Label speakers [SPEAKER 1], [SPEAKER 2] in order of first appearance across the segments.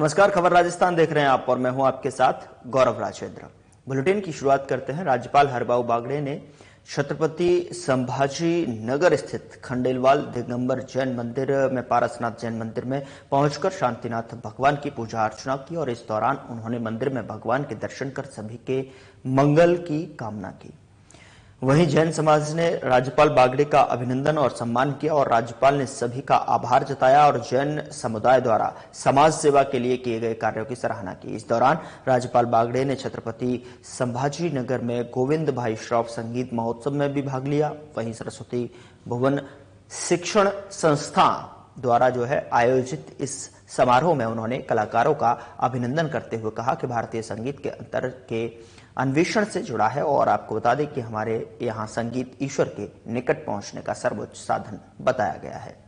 [SPEAKER 1] नमस्कार, खबर राजस्थान देख रहे हैं आप और मैं हूं आपके साथ गौरव राजेंद्र। बुलेटिन की शुरुआत करते हैं। राज्यपाल हरबाऊ बागड़े ने छत्रपति संभाजी नगर स्थित खंडेलवाल दिगंबर जैन मंदिर में पारसनाथ जैन मंदिर में पहुंचकर शांतिनाथ भगवान की पूजा अर्चना की और इस दौरान उन्होंने मंदिर में भगवान के दर्शन कर सभी के मंगल की कामना की। वहीं जैन समाज ने राज्यपाल बागड़े का अभिनंदन और सम्मान किया और राज्यपाल ने सभी का आभार जताया और जैन समुदाय द्वारा समाज सेवा के लिए किए गए कार्यों की सराहना की। इस दौरान राज्यपाल बागड़े ने छत्रपति संभाजी नगर में गोविंद भाई श्रॉफ संगीत महोत्सव में भी भाग लिया। वहीं सरस्वती भुवन शिक्षण संस्था द्वारा आयोजित इस समारोह में उन्होंने कलाकारों का अभिनंदन करते हुए कहा कि भारतीय संगीत के अंतर के अन्वेषण से जुड़ा है और आपको बता दें कि हमारे यहाँ संगीत ईश्वर के निकट पहुंचने का सर्वोच्च साधन बताया गया है।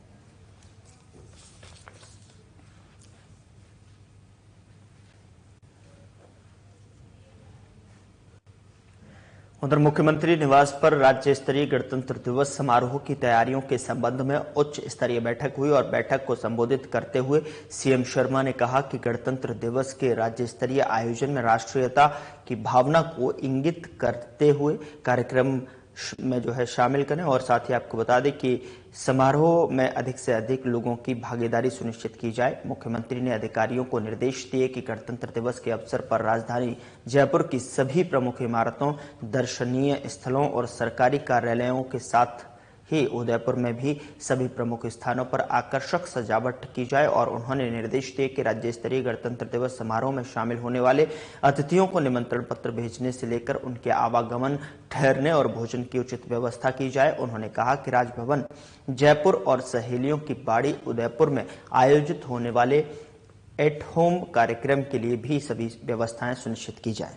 [SPEAKER 1] उधर मुख्यमंत्री निवास पर राज्य स्तरीय गणतंत्र दिवस समारोह की तैयारियों के संबंध में उच्च स्तरीय बैठक हुई और बैठक को संबोधित करते हुए सीएम शर्मा ने कहा कि गणतंत्र दिवस के राज्य स्तरीय आयोजन में राष्ट्रीयता की भावना को इंगित करते हुए कार्यक्रम में शामिल करें और साथ ही आपको बता दें कि समारोह में अधिक से अधिक लोगों की भागीदारी सुनिश्चित की जाए। मुख्यमंत्री ने अधिकारियों को निर्देश दिए कि गणतंत्र दिवस के अवसर पर राजधानी जयपुर की सभी प्रमुख इमारतों, दर्शनीय स्थलों और सरकारी कार्यालयों के साथ ही उदयपुर में भी सभी प्रमुख स्थानों पर आकर्षक सजावट की जाए और उन्होंने निर्देश दिए कि राज्य स्तरीय गणतंत्र दिवस समारोह में शामिल होने वाले अतिथियों को निमंत्रण पत्र भेजने से लेकर उनके आवागमन, ठहरने और भोजन की उचित व्यवस्था की जाए। उन्होंने कहा कि राजभवन जयपुर और सहेलियों की बाड़ी उदयपुर में आयोजित होने वाले एट होम कार्यक्रम के लिए भी सभी व्यवस्थाएं सुनिश्चित की जाए।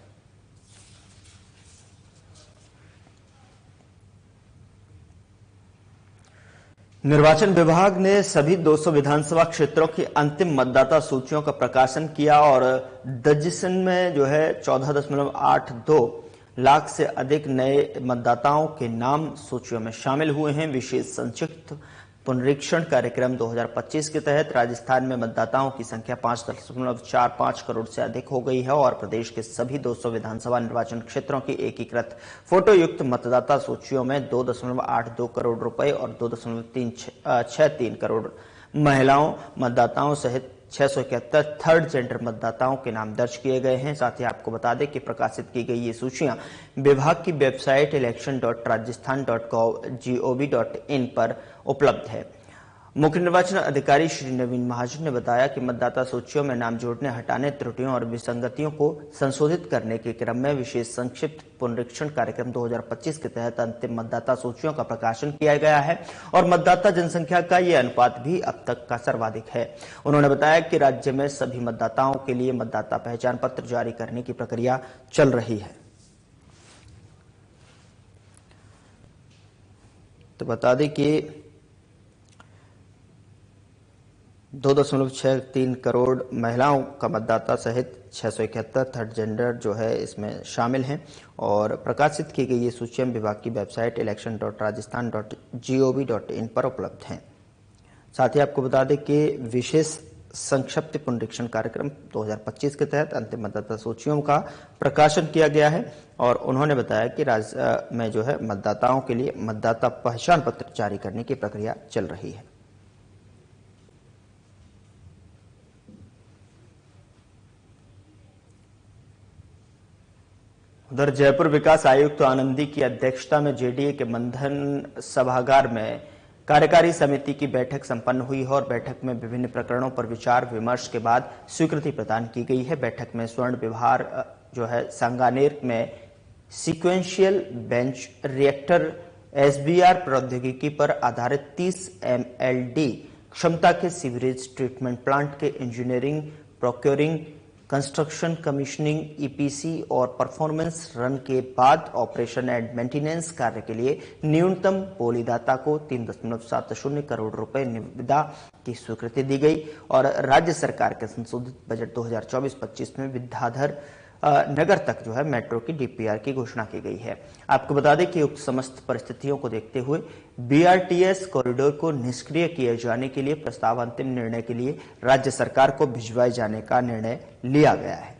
[SPEAKER 1] निर्वाचन विभाग ने सभी 200 विधानसभा क्षेत्रों की अंतिम मतदाता सूचियों का प्रकाशन किया और डिवीजन में 14.82 लाख से अधिक नए मतदाताओं के नाम सूचियों में शामिल हुए हैं। विशेष संक्षिप्त पुनरीक्षण कार्यक्रम 2025 के तहत राजस्थान में मतदाताओं की संख्या 5.45 करोड़ से अधिक हो गई है और प्रदेश के सभी 200 विधानसभा निर्वाचन क्षेत्रों की एकीकृत फोटो युक्त मतदाता सूचियों में 2.82 करोड़ रुपए और 2.363 करोड़ महिलाओं मतदाताओं सहित 671 थर्ड जेंडर मतदाताओं के नाम दर्ज किए गए हैं। साथ ही आपको बता दें कि प्रकाशित की गई ये सूचियां विभाग की वेबसाइट election.rajasthan.gov.in पर उपलब्ध है। मुख्य निर्वाचन अधिकारी श्री नवीन महाजन ने बताया कि मतदाता सूचियों में नाम जोड़ने, हटाने, त्रुटियों और विसंगतियों को संशोधित करने के क्रम में विशेष संक्षिप्त पुनरीक्षण कार्यक्रम 2025 के तहत अंतिम मतदाता सूचियों का प्रकाशन किया गया है और मतदाता जनसंख्या का ये अनुपात भी अब तक का सर्वाधिक है। उन्होंने बताया कि राज्य में सभी मतदाताओं के लिए मतदाता पहचान पत्र जारी करने की प्रक्रिया चल रही है। तो बता दें कि 2.63 करोड़ महिलाओं का मतदाता सहित 671 थर्ड जेंडर इसमें शामिल हैं और प्रकाशित की गई ये सूचियां विभाग की वेबसाइट election.rajasthan.gov.in पर उपलब्ध हैं। साथ ही आपको बता दें कि विशेष संक्षिप्त पुनरीक्षण कार्यक्रम 2025 के तहत अंतिम मतदाता सूचियों का प्रकाशन किया गया है और उन्होंने बताया कि राज्य में मतदाताओं के लिए मतदाता पहचान पत्र जारी करने की प्रक्रिया चल रही है। उधर जयपुर विकास आयुक्त आनंदी की अध्यक्षता में जेडीए के मंथन सभागार में कार्यकारी समिति की बैठक संपन्न हुई है और बैठक में विभिन्न प्रकरणों पर विचार विमर्श के बाद स्वीकृति प्रदान की गई है। बैठक में स्वर्ण विहार सांगानेर में सीक्वेंशियल बेंच रिएक्टर एसबीआर प्रौद्योगिकी पर आधारित 30 MLD क्षमता के सीवरेज ट्रीटमेंट प्लांट के engineering, procuring, construction, commissioning, EPC और परफॉर्मेंस रन के बाद ऑपरेशन एंड मेंटेनेंस कार्य के लिए न्यूनतम बोलीदाता को 3.70 करोड़ रुपए निविदा की स्वीकृति दी गई और राज्य सरकार के संशोधित बजट 2024-25 में विद्याधर नगर तक जो है मेट्रो की डीपीआर की घोषणा की गई है। आपको बता दें कि उक्त समस्त परिस्थितियों को देखते हुए बीआरटीएस कॉरिडोर को निष्क्रिय किए जाने के लिए प्रस्ताव अंतिम निर्णय के लिए राज्य सरकार को भिजवाए जाने का निर्णय लिया गया है।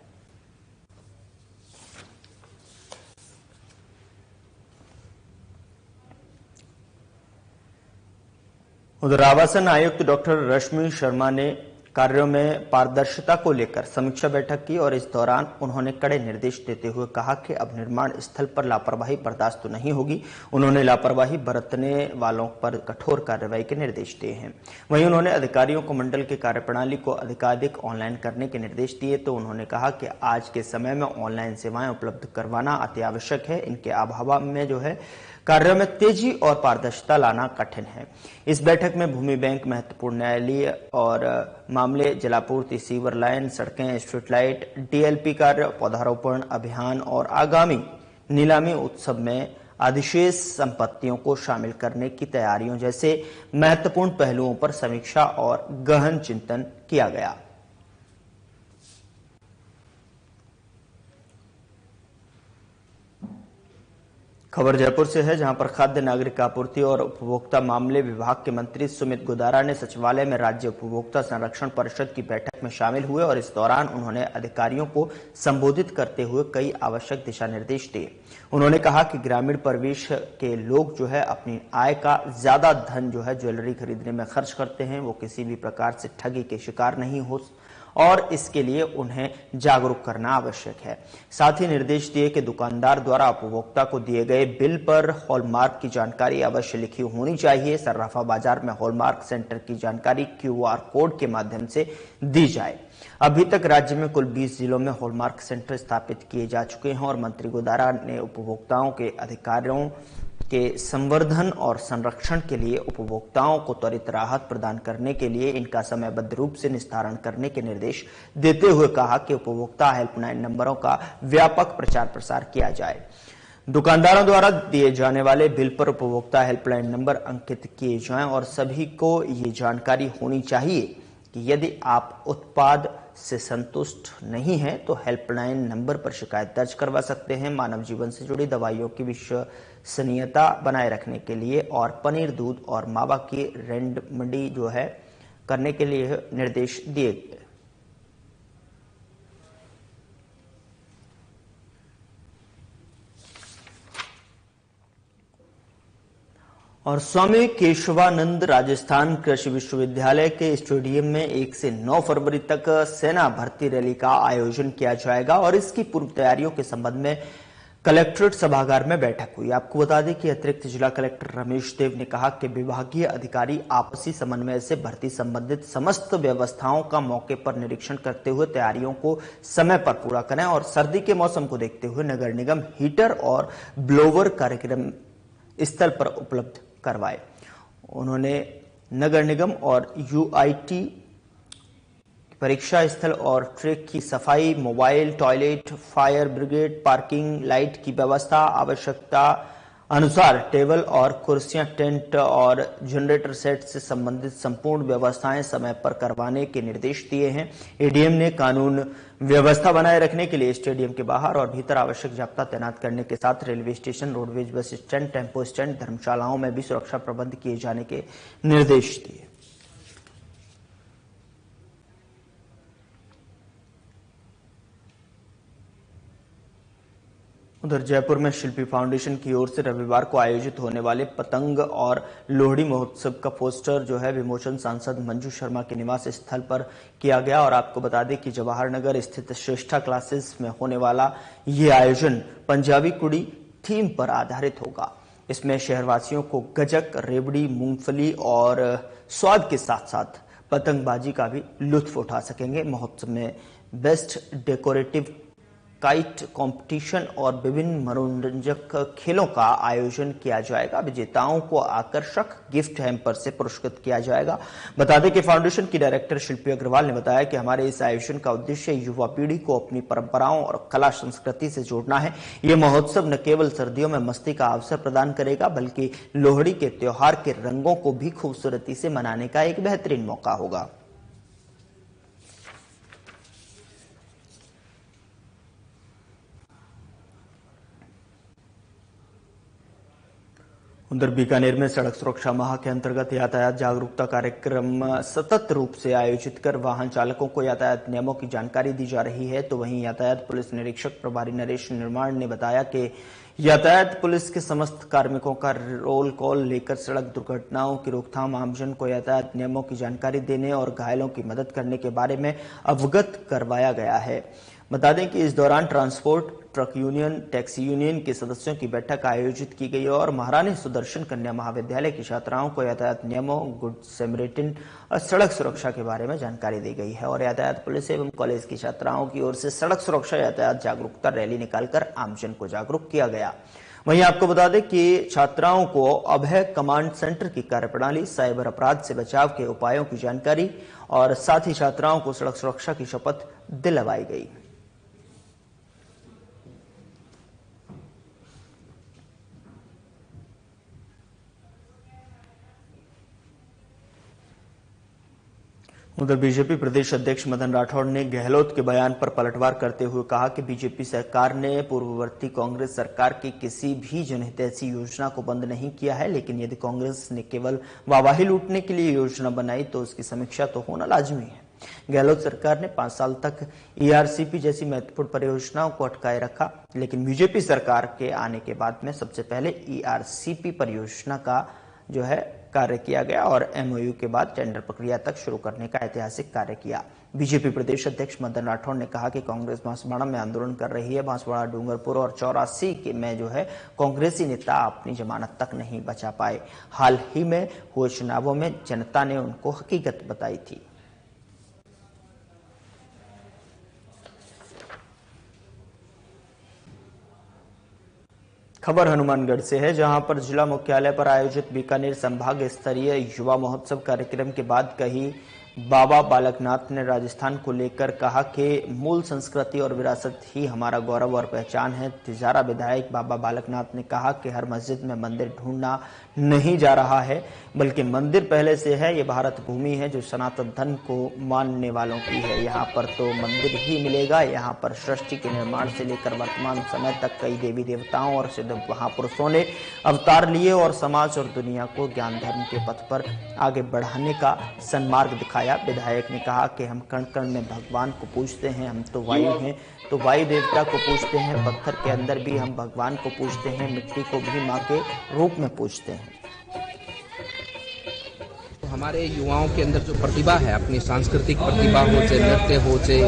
[SPEAKER 1] उधर आवासन आयुक्त डॉक्टर रश्मि शर्मा ने कार्यों में पारदर्शिता को लेकर समीक्षा बैठक की और इस दौरान उन्होंने कड़े निर्देश देते हुए कहा कि अब निर्माण स्थल पर लापरवाही बर्दाश्त नहीं होगी। उन्होंने लापरवाही बरतने वालों पर कठोर कार्रवाई के निर्देश दिए हैं। वहीं उन्होंने अधिकारियों को मंडल की कार्यप्रणाली को अधिकाधिक ऑनलाइन करने के निर्देश दिए। तो उन्होंने कहा कि आज के समय में ऑनलाइन सेवाएं उपलब्ध करवाना अति आवश्यक है। इनके अभाव में जो है कार्यों में तेजी और पारदर्शिता लाना कठिन है। इस बैठक में भूमि बैंक, महत्वपूर्ण न्यायालय और मामले, जलापूर्ति, सीवर लाइन, सड़कें, स्ट्रीट लाइट, डीएलपी कार्य, पौधारोपण अभियान और आगामी नीलामी उत्सव में अधिशेष संपत्तियों को शामिल करने की तैयारियों जैसे महत्वपूर्ण पहलुओं पर समीक्षा और गहन चिंतन किया गया। खबर जयपुर से है, जहां पर खाद्य नागरिक आपूर्ति और उपभोक्ता मामले विभाग के मंत्री सुमित गोदारा ने सचिवालय में राज्य उपभोक्ता संरक्षण परिषद की बैठक में शामिल हुए और इस दौरान उन्होंने अधिकारियों को संबोधित करते हुए कई आवश्यक दिशा निर्देश दिए। उन्होंने कहा कि ग्रामीण परिवेश के लोग जो है अपनी आय का ज्यादा धन जो है ज्वेलरी खरीदने में खर्च करते हैं। वो किसी भी प्रकार से ठगी के शिकार नहीं हो और इसके लिए उन्हें जागरूक करना आवश्यक है। साथ ही निर्देश दिए कि दुकानदार द्वारा उपभोक्ता को दिए गए बिल पर हॉलमार्क की जानकारी अवश्य लिखी होनी चाहिए। सर्राफा बाजार में हॉलमार्क सेंटर की जानकारी क्यूआर कोड के माध्यम से दी जाए। अभी तक राज्य में कुल 20 जिलों में हॉलमार्क सेंटर स्थापित किए जा चुके हैं और मंत्री गोदारा ने उपभोक्ताओं के अधिकारों के संवर्धन और संरक्षण के लिए उपभोक्ताओं को त्वरित राहत प्रदान करने के लिए इनका समयबद्ध रूप से निस्तारण करने के निर्देश देते हुए कहा कि उपभोक्ता हेल्पलाइन नंबरों का व्यापक प्रचार प्रसार किया जाए। दुकानदारों द्वारा दिए जाने वाले बिल पर उपभोक्ता हेल्पलाइन नंबर अंकित किए जाएं और सभी को ये जानकारी होनी चाहिए कि यदि आप उत्पाद से संतुष्ट नहीं हैं तो हेल्पलाइन नंबर पर शिकायत दर्ज करवा सकते हैं। मानव जीवन से जुड़ी दवाइयों की विश्वसनीयता बनाए रखने के लिए और पनीर, दूध और मावा की रेंडमडी जो है करने के लिए निर्देश दिए गए। और स्वामी केशवानंद राजस्थान कृषि विश्वविद्यालय के स्टेडियम में 1 से 9 फरवरी तक सेना भर्ती रैली का आयोजन किया जाएगा और इसकी पूर्व तैयारियों के संबंध में कलेक्ट्रेट सभागार में बैठक हुई। आपको बता दें कि अतिरिक्त जिला कलेक्टर रमेश देव ने कहा कि विभागीय अधिकारी आपसी समन्वय से भर्ती संबंधित समस्त व्यवस्थाओं का मौके पर निरीक्षण करते हुए तैयारियों को समय पर पूरा करें और सर्दी के मौसम को देखते हुए नगर निगम हीटर और ब्लोवर कार्यक्रम स्थल पर उपलब्ध करवाए। उन्होंने नगर निगम और यूआईटी परीक्षा स्थल और ट्रैक की सफाई, mobile, toilet, fire brigade, parking, light की व्यवस्था, आवश्यकता अनुसार टेबल और कुर्सियां, टेंट और जनरेटर सेट से संबंधित संपूर्ण व्यवस्थाएं समय पर करवाने के निर्देश दिए हैं। एडीएम ने कानून व्यवस्था बनाए रखने के लिए स्टेडियम के बाहर और भीतर आवश्यक जाब्ता तैनात करने के साथ railway station, roadways bus stand, tempo stand, धर्मशालाओं में भी सुरक्षा प्रबंध किए जाने के निर्देश दिए। उधर जयपुर में शिल्पी फाउंडेशन की ओर से रविवार को आयोजित होने वाले पतंग और लोहड़ी महोत्सव का पोस्टर जो है विमोचन सांसद मंजू शर्मा के निवास स्थल पर किया गया। और आपको बता दें कि जवाहर नगर स्थित श्रेष्ठा क्लासेस में होने वाला ये आयोजन पंजाबी कुड़ी थीम पर आधारित होगा। इसमें शहरवासियों को गजक, रेवड़ी, मूंगफली और स्वाद के साथ साथ पतंगबाजी का भी लुत्फ उठा सकेंगे। महोत्सव में बेस्ट डेकोरेटिव काइट कंपटीशन और विभिन्न मनोरंजक खेलों का आयोजन किया जाएगा। विजेताओं को आकर्षक गिफ्ट हैम्पर से पुरस्कृत किया जाएगा। बता दें कि फाउंडेशन की डायरेक्टर शिल्पी अग्रवाल ने बताया कि हमारे इस आयोजन का उद्देश्य युवा पीढ़ी को अपनी परंपराओं और कला संस्कृति से जोड़ना है। यह महोत्सव न केवल सर्दियों में मस्ती का अवसर प्रदान करेगा बल्कि लोहड़ी के त्योहार के रंगों को भी खूबसूरती से मनाने का एक बेहतरीन मौका होगा। उधर बीकानेर में सड़क सुरक्षा माह के अंतर्गत यातायात जागरूकता कार्यक्रम सतत रूप से आयोजित कर वाहन चालकों को यातायात नियमों की जानकारी दी जा रही है। तो वहीं यातायात पुलिस निरीक्षक प्रभारी नरेश निर्माण ने बताया कि यातायात पुलिस के समस्त कार्मिकों का रोल कॉल लेकर सड़क दुर्घटनाओं की रोकथाम, आमजन को यातायात नियमों की जानकारी देने और घायलों की मदद करने के बारे में अवगत करवाया गया है। बता दें कि इस दौरान transport, truck union, taxi union के सदस्यों की बैठक आयोजित की गई और महारानी सुदर्शन कन्या महाविद्यालय की छात्राओं को यातायात नियमों, गुड सैमरिटन और सड़क सुरक्षा के बारे में जानकारी दी गई है। और यातायात पुलिस एवं कॉलेज की छात्राओं की ओर से सड़क सुरक्षा यातायात जागरूकता रैली निकालकर आमजन को जागरूक किया गया। वहीं आपको बता दें कि छात्राओं को अभय कमांड सेंटर की कार्यप्रणाली, साइबर अपराध से बचाव के उपायों की जानकारी और साथ ही छात्राओं को सड़क सुरक्षा की शपथ दिलवाई गई। उधर बीजेपी प्रदेश अध्यक्ष मदन राठौड़ ने गहलोत के बयान पर पलटवार करते हुए कहा कि बीजेपी सरकार ने पूर्ववर्ती कांग्रेस सरकार की किसी भी जनहितैषी योजना को बंद नहीं किया है, लेकिन यदि कांग्रेस ने केवल वाहवाही लूटने के लिए योजना बनाई तो उसकी समीक्षा तो होना लाजमी है। गहलोत सरकार ने 5 साल तक ईआरसीपी जैसी महत्वपूर्ण परियोजनाओं को अटकाए रखा, लेकिन बीजेपी सरकार के आने के बाद में सबसे पहले ईआरसीपी परियोजना का कार्य किया गया और एमओयू के बाद टेंडर प्रक्रिया तक शुरू करने का ऐतिहासिक कार्य किया। बीजेपी प्रदेश अध्यक्ष मदन राठौड़ ने कहा कि कांग्रेस बांसवाड़ा में आंदोलन कर रही है। बांसवाड़ा, डूंगरपुर और 84 के में कांग्रेसी नेता अपनी जमानत तक नहीं बचा पाए। हाल ही में हुए चुनावों में जनता ने उनको हकीकत बताई थी। खबर हनुमानगढ़ से है, जहां पर जिला मुख्यालय पर आयोजित बीकानेर संभाग स्तरीय युवा महोत्सव कार्यक्रम के बाद कही बाबा बालकनाथ ने राजस्थान को लेकर कहा कि मूल संस्कृति और विरासत ही हमारा गौरव और पहचान है। तिजारा विधायक बाबा बालकनाथ ने कहा कि हर मस्जिद में मंदिर ढूंढना नहीं जा रहा है, बल्कि मंदिर पहले से है। ये भारत भूमि है जो सनातन धर्म को मानने वालों की है। यहाँ पर तो मंदिर ही मिलेगा। यहाँ पर सृष्टि के निर्माण से लेकर वर्तमान समय तक कई देवी देवताओं और सिद्ध महापुरुषों ने अवतार लिए और समाज और दुनिया को ज्ञान धर्म के पथ पर आगे बढ़ाने का सन्मार्ग दिखाया। विधायक ने कहा कि हम कण कण में भगवान को पूजते हैं। हम तो वायु हैं, तो वायु देवता को पूजते हैं। पत्थर के अंदर भी हम भगवान को पूजते हैं। मिट्टी को भी मां के रूप में पूजते हैं।
[SPEAKER 2] तो हमारे युवाओं के अंदर जो प्रतिभा है, अपनी सांस्कृतिक प्रतिभा हो, चाहे नृत्य हो, चाहे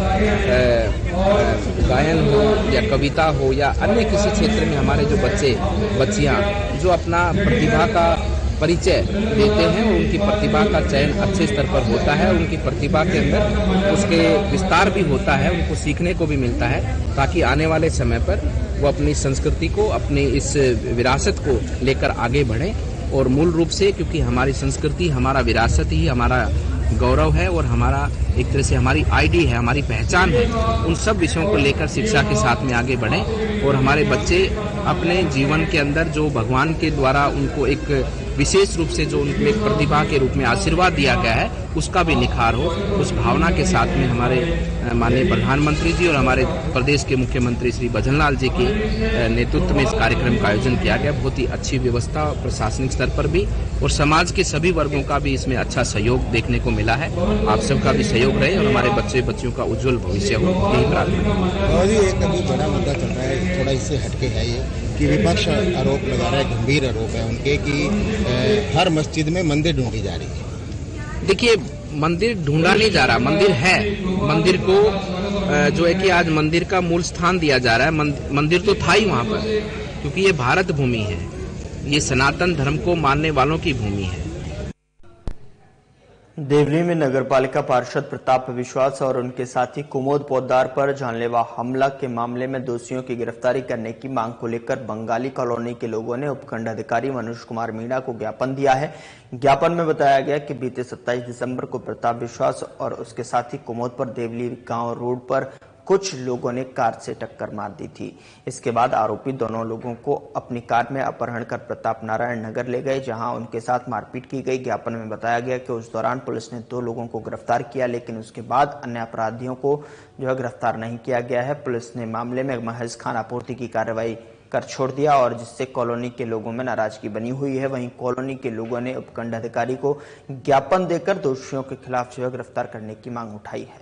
[SPEAKER 2] गायन हो या कविता हो या अन्य किसी क्षेत्र में हमारे जो बच्चे बच्चियां जो अपना प्रतिभा का परिचय देते हैं, उनकी प्रतिभा का चयन अच्छे स्तर पर होता है। उनकी प्रतिभा के अंदर उसके विस्तार भी होता है, उनको सीखने को भी मिलता है, ताकि आने वाले समय पर वो अपनी संस्कृति को, अपनी इस विरासत को लेकर आगे बढ़े। और मूल रूप से क्योंकि हमारी संस्कृति, हमारा विरासत ही हमारा गौरव है और हमारा एक तरह से हमारी आईडी है, हमारी पहचान है, उन सब विषयों को लेकर शिक्षा के साथ में आगे बढ़ें और हमारे बच्चे अपने जीवन के अंदर जो भगवान के द्वारा उनको एक विशेष रूप से जो उनको एक प्रतिभा के रूप में आशीर्वाद दिया गया है, उसका भी निखार हो। उस भावना के साथ में हमारे माननीय प्रधानमंत्री जी और हमारे प्रदेश के मुख्यमंत्री श्री भजनलाल जी के नेतृत्व में इस कार्यक्रम का आयोजन किया गया। बहुत ही अच्छी व्यवस्था प्रशासनिक स्तर पर भी और समाज के सभी वर्गों का भी इसमें अच्छा सहयोग देखने को मिला है। आप सबका भी सहयोग रहे और हमारे बच्चे बच्चियों का उज्जवल भविष्य हो, यही प्रार्थना है।
[SPEAKER 3] एक अभी बड़ा मुद्दा चल रहा है, थोड़ा इससे हटके है ये कि विपक्ष आरोप लगा रहा है, गंभीर आरोप है उनके कि हर मस्जिद में मंदिर ढूंढी जा रही है।
[SPEAKER 2] देखिए, मंदिर ढूंढा नहीं जा रहा, मंदिर है। मंदिर को जो है कि आज मंदिर का मूल स्थान दिया जा रहा है। मंदिर तो था ही वहाँ पर, क्योंकि ये भारत भूमि है, ये सनातन धर्म को मानने वालों की भूमि है।
[SPEAKER 1] देवली में नगरपालिका पार्षद प्रताप विश्वास और उनके साथी कुमोद पोद्दार पर जानलेवा हमला के मामले में दोषियों की गिरफ्तारी करने की मांग को लेकर बंगाली कॉलोनी के लोगों ने उपखंड अधिकारी मनोज कुमार मीणा को ज्ञापन दिया है। ज्ञापन में बताया गया कि बीते 27 दिसंबर को प्रताप विश्वास और उसके साथी कुमोद पर देवली गांव रोड पर कुछ लोगों ने कार से टक्कर मार दी थी। इसके बाद आरोपी दोनों लोगों को अपनी कार में अपहरण कर प्रताप नारायण नगर ले गए, जहां उनके साथ मारपीट की गई। ज्ञापन में बताया गया कि उस दौरान पुलिस ने 2 लोगों को गिरफ्तार किया, लेकिन उसके बाद अन्य अपराधियों को गिरफ्तार नहीं किया गया है। पुलिस ने मामले में महज खानापूर्ति की कार्रवाई कर छोड़ दिया और जिससे कॉलोनी के लोगों में नाराजगी बनी हुई है। वहीं कॉलोनी के लोगों ने उपखंड अधिकारी को ज्ञापन देकर दोषियों के खिलाफ गिरफ्तार करने की मांग उठाई है।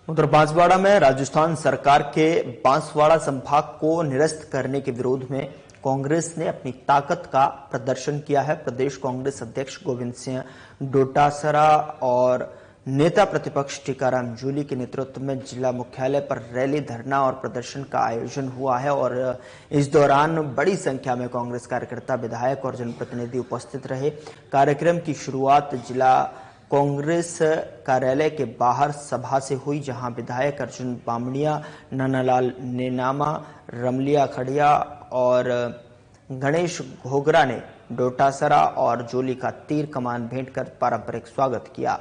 [SPEAKER 1] उधर बांसवाड़ा में राजस्थान सरकार के बांसवाड़ा संभाग को निरस्त करने के विरोध में कांग्रेस ने अपनी ताकत का प्रदर्शन किया है। प्रदेश कांग्रेस अध्यक्ष गोविंद सिंह डोटासरा और नेता प्रतिपक्ष टीकाराम जूली के नेतृत्व में जिला मुख्यालय पर रैली, धरना और प्रदर्शन का आयोजन हुआ है और इस दौरान बड़ी संख्या में कांग्रेस कार्यकर्ता, विधायक और जनप्रतिनिधि उपस्थित रहे। कार्यक्रम की शुरुआत जिला कांग्रेस कार्यालय के बाहर सभा से हुई, जहां विधायक अर्जुन बामणिया, नानालाल नेनामा, रमलिया खड़िया और गणेश घोगरा ने डोटासरा और जोली का तीर कमान भेंट कर पारंपरिक स्वागत किया।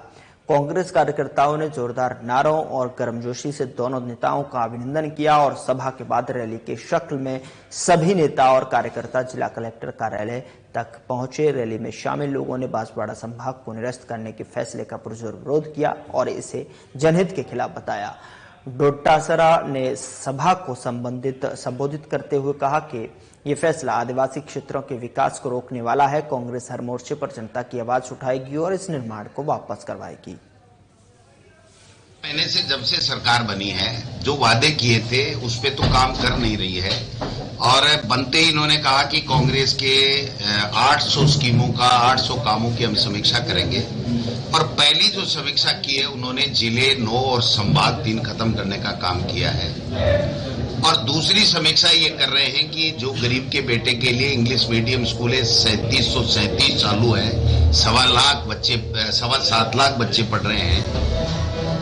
[SPEAKER 1] कांग्रेस कार्यकर्ताओं ने जोरदार नारों और गर्मजोशी से दोनों नेताओं का अभिनंदन किया और सभा के बाद रैली के शक्ल में सभी नेता और कार्यकर्ता जिला कलेक्टर कार्यालय तक पहुंचे। रैली में शामिल लोगों ने बांसवाड़ा संभाग को निरस्त करने के फैसले का पुरजोर विरोध किया और इसे जनहित के खिलाफ बताया। डोटासरा ने सभा को संबोधित करते हुए कहा कि ये फैसला आदिवासी क्षेत्रों के विकास को रोकने वाला है। कांग्रेस हर मोर्चे पर जनता की आवाज उठाएगी और इस निर्माण को वापस करवाएगी।
[SPEAKER 4] महीने से जब से सरकार बनी है, जो वादे किए थे उस पे तो काम कर नहीं रही है और बनते ही इन्होंने कहा कि कांग्रेस के 800 स्कीमों का 800 कामों की हम समीक्षा करेंगे और पहली जो समीक्षा की है उन्होंने जिले 9 और संभाग 3 खत्म करने का काम किया है और दूसरी समीक्षा ये कर रहे हैं कि जो गरीब के बेटे के लिए इंग्लिश मीडियम स्कूल 3737 चालू है, 7.25 लाख बच्चे पढ़ रहे हैं,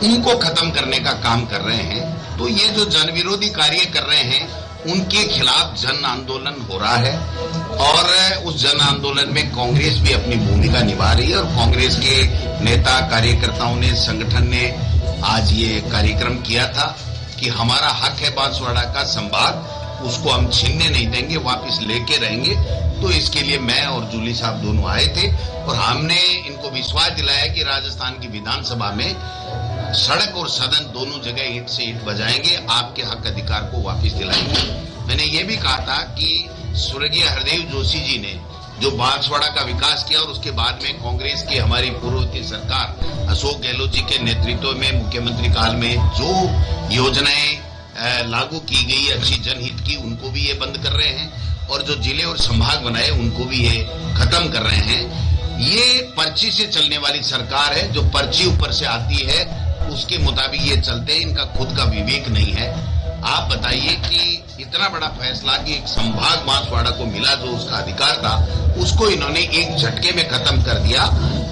[SPEAKER 4] उनको खत्म करने का काम कर रहे हैं। तो ये जो जन विरोधी कार्य कर रहे हैं उनके खिलाफ जन आंदोलन हो रहा है और उस जन आंदोलन में कांग्रेस भी अपनी भूमिका निभा रही है और कांग्रेस के नेता, कार्यकर्ताओं ने, संगठन ने आज ये कार्यक्रम किया था कि हमारा हक है बांसवाड़ा का संभाग, उसको हम छीनने नहीं देंगे, वापस लेके रहेंगे। तो इसके लिए मैं और जूली साहब दोनों आए थे और हमने इनको विश्वास दिलाया कि राजस्थान की विधानसभा में सड़क और सदन दोनों जगह ईंट से ईंट बजाएंगे, आपके हक अधिकार को वापस दिलाएंगे। मैंने ये भी कहा था कि स्वर्गीय हरदेव जोशी जी ने जो बांसवाड़ा का विकास किया और उसके बाद में कांग्रेस की हमारी पूर्ववर्ती सरकार अशोक गहलोत जी के नेतृत्व में मुख्यमंत्री काल में जो योजनाएं लागू की गई अच्छी जनहित की, उनको भी ये बंद कर रहे हैं और जो जिले और संभाग बनाए उनको भी ये खत्म कर रहे हैं। ये पर्ची से चलने वाली सरकार है, जो पर्ची ऊपर से आती है उसके मुताबिक ये चलते हैं, इनका खुद का विवेक नहीं है। आप बताइए कि इतना बड़ा फैसला कि एक संभाग बांसवाड़ा को मिला जो उसका अधिकार था, उसको इन्होंने एक झटके में खत्म कर दिया।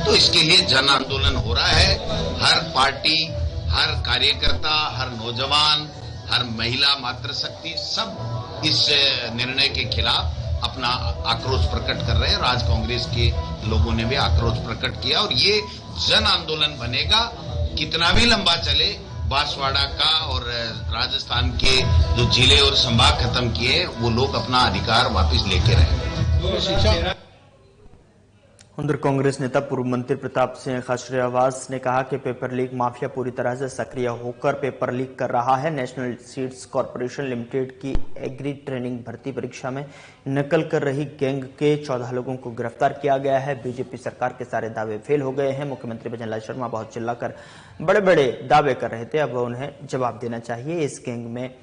[SPEAKER 4] तो इसके लिए जन आंदोलन हो रहा है। हर पार्टी, हर कार्यकर्ता, हर नौजवान, हर महिला, मातृशक्ति सब इस निर्णय के खिलाफ अपना आक्रोश प्रकट कर रहे हैं और आज कांग्रेस के लोगों ने भी आक्रोश प्रकट किया और ये जन आंदोलन बनेगा। कितना भी लंबा चले, बांसवाड़ा का और राजस्थान के जो जिले और संभाग खत्म किए वो लोग अपना अधिकार वापस लेके रहे।
[SPEAKER 1] उधर कांग्रेस नेता पूर्व मंत्री प्रताप सिंह खाचरियावास ने कहा कि पेपर लीक माफिया पूरी तरह से सक्रिय होकर पेपर लीक कर रहा है। नेशनल सीड्स कॉरपोरेशन लिमिटेड की एग्री ट्रेनिंग भर्ती परीक्षा में नकल कर रही गैंग के 14 लोगों को गिरफ्तार किया गया है। बीजेपी सरकार के सारे दावे फेल हो गए हैं। मुख्यमंत्री भजनलाल शर्मा बहुत चिल्लाकर बड़े बड़े दावे कर रहे थे, अब उन्हें जवाब देना चाहिए। इस गैंग में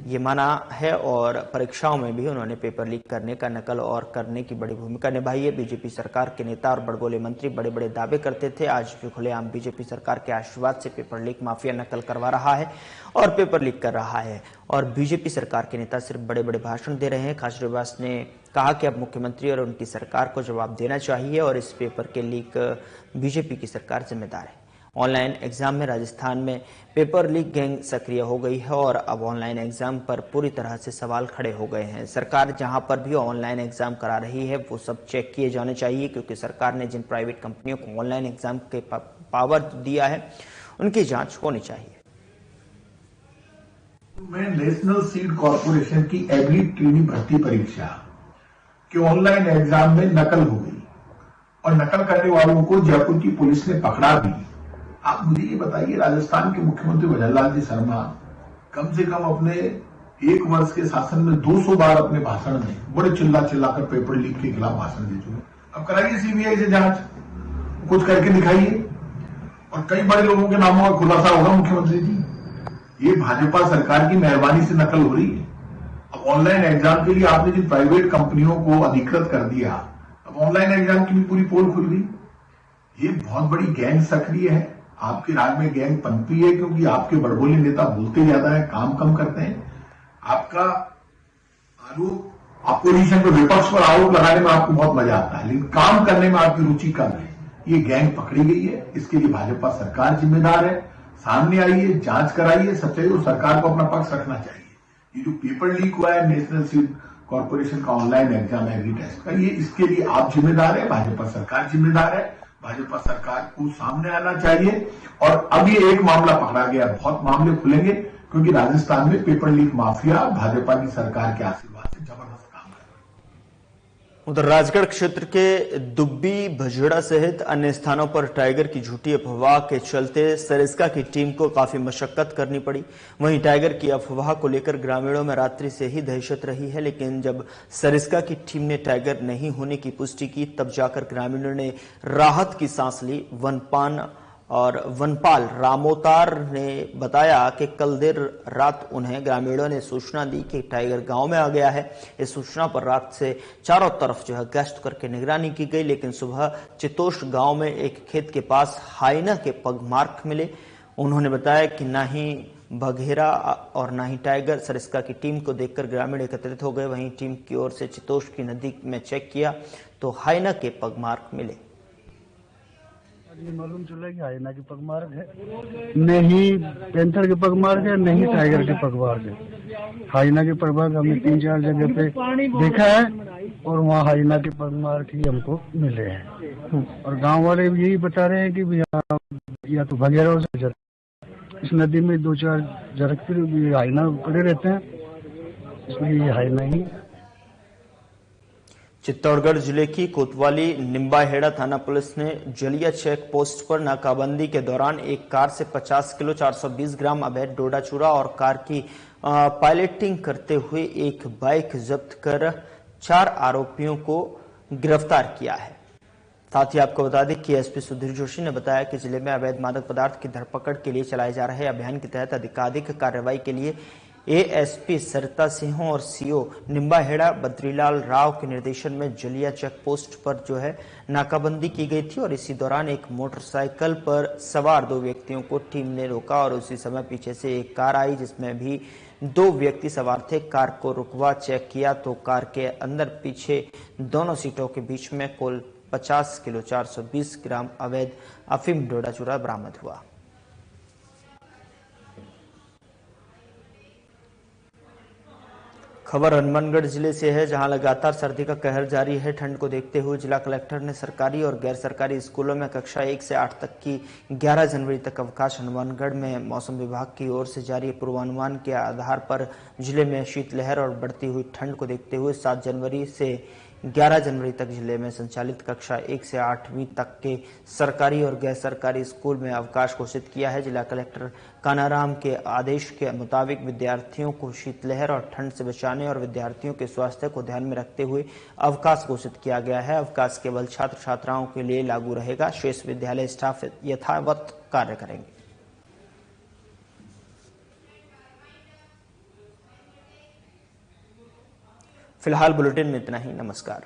[SPEAKER 1] ये माना है और परीक्षाओं में भी उन्होंने पेपर लीक करने का, नकल और करने की बड़ी भूमिका निभाई है। बीजेपी सरकार के नेता और बड़बोले मंत्री बड़े बड़े दावे करते थे, आज भी खुलेआम बीजेपी सरकार के आशीर्वाद से पेपर लीक माफिया नकल करवा रहा है और पेपर लीक कर रहा है और बीजेपी सरकार के नेता सिर्फ बड़े बड़े भाषण दे रहे हैं। खाचरियावास ने कहा कि अब मुख्यमंत्री और उनकी सरकार को जवाब देना चाहिए और इस पेपर के लीक बीजेपी की सरकार जिम्मेदार है। ऑनलाइन एग्जाम में राजस्थान में पेपर लीक गैंग सक्रिय हो गई है और अब ऑनलाइन एग्जाम पर पूरी तरह से सवाल खड़े हो गए हैं। सरकार जहां पर भी ऑनलाइन एग्जाम करा रही है वो सब चेक किए जाने चाहिए, क्योंकि सरकार ने जिन प्राइवेट कंपनियों को ऑनलाइन एग्जाम के पावर दिया है उनकी जांच होनी चाहिए।
[SPEAKER 5] मैं नेशनल सीड कॉरपोरेशन की एग्री ट्रेनिंग भर्ती परीक्षा के ऑनलाइन एग्जाम में नकल हो गई और नकल करने वालों को जयपुर की पुलिस ने पकड़ा भी आप मुझे ये बताइए, राजस्थान के मुख्यमंत्री भजनलाल जी शर्मा कम से कम अपने 1 वर्ष के शासन में 200 बार अपने भाषण में बड़े चिल्ला चिल्लाकर पेपर लीक के खिलाफ भाषण दे चुके। अब कराइए सीबीआई से जांच, कुछ करके दिखाइए, और कई बड़े लोगों के नामों का खुलासा होगा। मुख्यमंत्री जी, ये भाजपा सरकार की मेहरबानी से नकल हो रही है। अब ऑनलाइन एग्जाम के लिए आपने जिन प्राइवेट कंपनियों को अधिकृत कर दिया, अब ऑनलाइन एग्जाम की भी पूरी पोल खुल गई। ये बहुत बड़ी गैंग सक्रिय है, आपके राज्य में गैंग पनपी है, क्योंकि आपके बड़बोले नेता बोलते ज्यादा है, काम कम करते हैं। आपका आरोप, अपोजिशन पर, विपक्ष पर आरोप लगाने में आपको बहुत मजा आता है, लेकिन काम करने में आपकी रुचि कम है। ये गैंग पकड़ी गई है, इसके लिए भाजपा सरकार जिम्मेदार है। सामने आइए, जांच कराइए, सच्चाई, और सरकार को अपना पक्ष रखना चाहिए। ये जो पेपर लीक हुआ है नेशनल सीड कॉर्पोरेशन का ऑनलाइन एग्जाम एग्री टेस्ट का, ये इसके लिए आप जिम्मेदार है, भाजपा सरकार जिम्मेदार है। भाजपा सरकार को सामने आना चाहिए। और अब ये एक मामला पकड़ा गया, बहुत मामले खुलेंगे, क्योंकि राजस्थान में पेपर लीक माफिया भाजपा की सरकार के आशीर्वाद से जबरदस्त काम कर रहे हैं।
[SPEAKER 1] उधर राजगढ़ क्षेत्र के दुब्बी, भजड़ा सहित अन्य स्थानों पर टाइगर की झूठी अफवाह के चलते सरिस्का की टीम को काफी मशक्कत करनी पड़ी। वहीं टाइगर की अफवाह को लेकर ग्रामीणों में रात्रि से ही दहशत रही है, लेकिन जब सरिस्का की टीम ने टाइगर नहीं होने की पुष्टि की, तब जाकर ग्रामीणों ने राहत की सांस ली। वनपाल रामोतार ने बताया कि कल देर रात उन्हें ग्रामीणों ने सूचना दी कि टाइगर गांव में आ गया है। इस सूचना पर रात से चारों तरफ गश्त करके निगरानी की गई, लेकिन सुबह चितोष गांव में एक खेत के पास हाइना के पगमार्क मिले। उन्होंने बताया कि न ही बघेरा और न ही टाइगर। सरिस्का की टीम को देखकर ग्रामीण एकत्रित हो गए। वहीं टीम की ओर से चितोष की नदी में चेक किया तो हाइना के पगमार्क मिले।
[SPEAKER 6] ये मालूम चला कि हाइना की पगमार्क है, नहीं पैंथर के पगमार्क है, नहीं टाइगर के पगमार्क है। हाइना के पगमार्क हमने 3-4 जगह पे देखा है, और वहाँ हाइना के पगमार्क ही हमको मिले हैं। और गांव वाले यही बता रहे हैं कि या तो बघेरा हो सकता, इस नदी में 2-4 जरकती हाइना पड़े रहते हैं, इसलिए ये हाइना ही।
[SPEAKER 1] चित्तौड़गढ़ जिले की कोतवाली निम्बाहेड़ा थाना पुलिस ने जलिया चेक पोस्ट पर नाकाबंदी के दौरान एक कार से 50 किलो 420 ग्राम अवैध डोडा चूरा और कार की पायलटिंग करते हुए एक बाइक जब्त कर 4 आरोपियों को गिरफ्तार किया है। साथ ही आपको बता दें कि एसपी सुधीर जोशी ने बताया कि जिले में अवैध मादक पदार्थ की धरपकड़ के लिए चलाए जा रहे अभियान के तहत अधिकाधिक कार्रवाई के लिए एएसपी सरिता सिंह और सीओ निम्बाहेड़ा बद्रीलाल राव के निर्देशन में जलिया चेक पोस्ट पर नाकाबंदी की गई थी। और इसी दौरान एक मोटरसाइकिल पर सवार 2 व्यक्तियों को टीम ने रोका और उसी समय पीछे से एक कार आई जिसमें भी 2 व्यक्ति सवार थे। कार को रुकवा चेक किया तो कार के अंदर पीछे दोनों सीटों के बीच में कुल 50 किलो 420 ग्राम अवैध अफीम डोडा चूरा बरामद हुआ। खबर हनुमानगढ़ जिले से है, जहां लगातार सर्दी का कहर जारी है। ठंड को देखते हुए जिला कलेक्टर ने सरकारी और गैर सरकारी स्कूलों में कक्षा 1 से 8 तक की 11 जनवरी तक अवकाश। हनुमानगढ़ में मौसम विभाग की ओर से जारी पूर्वानुमान के आधार पर जिले में शीतलहर और बढ़ती हुई ठंड को देखते हुए 7 जनवरी से 11 जनवरी तक जिले में संचालित कक्षा 1 से 8वीं तक के सरकारी और गैर सरकारी स्कूल में अवकाश घोषित किया है। जिला कलेक्टर कानाराम के आदेश के मुताबिक विद्यार्थियों को शीतलहर और ठंड से बचाने और विद्यार्थियों के स्वास्थ्य को ध्यान में रखते हुए अवकाश घोषित किया गया है। अवकाश केवल छात्र छात्राओं के लिए लागू रहेगा। शेष विद्यालय स्टाफ यथावत कार्य करेंगे। फिलहाल बुलेटिन में इतना ही। नमस्कार।